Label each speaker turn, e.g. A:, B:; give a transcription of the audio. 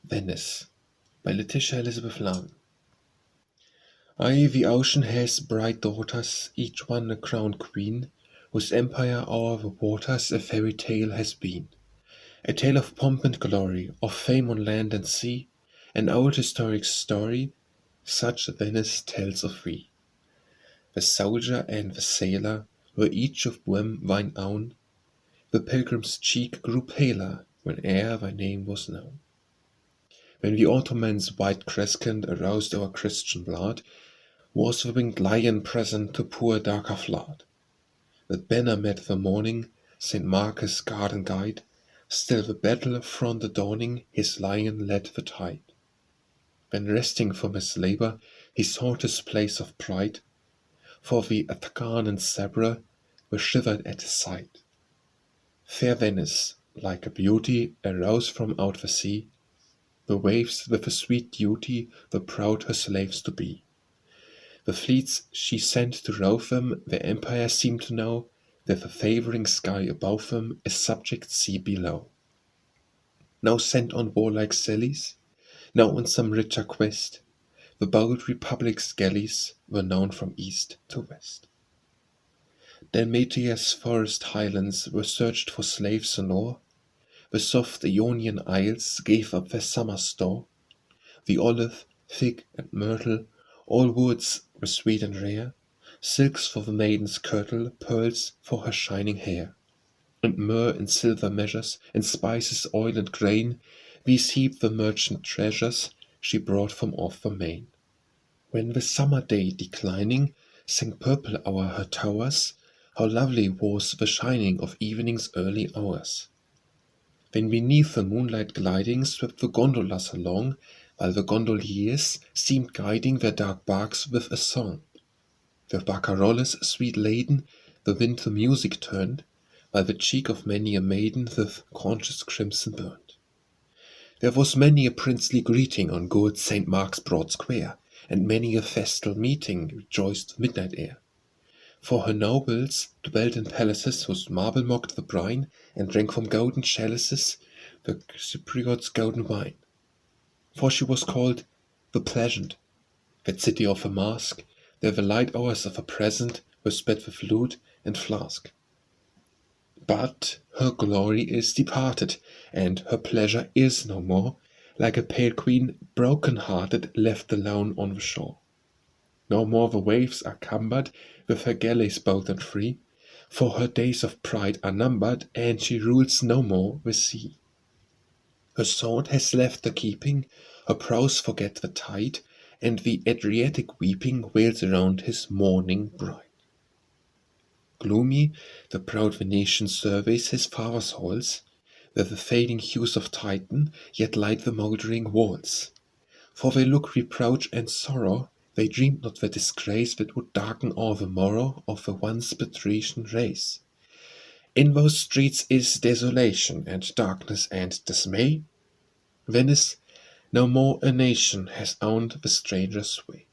A: Venice by Letitia Elizabeth Landon. Aye, the ocean has bright daughters, each one a crowned queen, whose empire o'er the waters a fairy tale has been. A tale of pomp and glory, of fame on land and sea, an old historic story, such Venice tells of thee. The soldier and the sailor were each of them thine own. The pilgrim's cheek grew paler whene'er thy name was known. When the Ottoman's white crescent aroused our Christian blood, was the winged lion present to pour darker flood. That banner met the morning, St. Mark's garden guide, still the battle front adorning, his lion led the tide. When resting from his labor, he sought his place of pride, for the ataghan and sabre were shivered at his side. Fair Venice, like a beauty, arose from out the sea. The waves with a sweet duty were proud her slaves to be. The fleets she sent to rove them, their empire seemed to know, with a favouring sky above them, a subject sea below. Now sent on warlike sallies, now on some richer quest, the bold republic's galleys were known from east to west. Dalmatia's forest highlands were searched for slaves and ore, the soft Ionian isles gave up their summer store, the olive, fig, and myrtle, all woods were sweet and rare, silks for the maiden's kirtle, pearls for her shining hair. And myrrh in silver measures, and spices, oil, and grain, these heaped the merchant treasures she brought from off the main. When the summer day declining sank purple o'er her towers, how lovely was the shining of evening's early hours! When beneath the moonlight gliding swept the gondolas along, while the gondoliers seemed guiding their dark barks with a song. With barcarolles sweet laden, the wind to music turned, while the cheek of many a maiden with conscious crimson burned. There was many a princely greeting on good St. Mark's broad square, and many a festal meeting rejoiced the midnight air. For her nobles dwelt in palaces whose marble mocked the brine, and drank from golden chalices the Cypriot's golden wine. For she was called the Pleasant, that city of a mask, where the light hours of her present were sped with lute and flask. But her glory is departed, and her pleasure is no more, like a pale queen broken-hearted left alone on the shore. No more the waves are cumbered with her galleys bold and free, for her days of pride are numbered, and she rules no more the sea. Her sword has left the keeping, her prows forget the tide, and the Adriatic weeping wails around his mourning bride. Gloomy, the proud Venetian surveys his father's halls, where the fading hues of Titan yet light the mouldering walls. For they look reproach and sorrow, they dreamed not the disgrace that would darken all the morrow of the once patrician race. In those streets is desolation and darkness and dismay. Venice, no more a nation, has owned the stranger's way.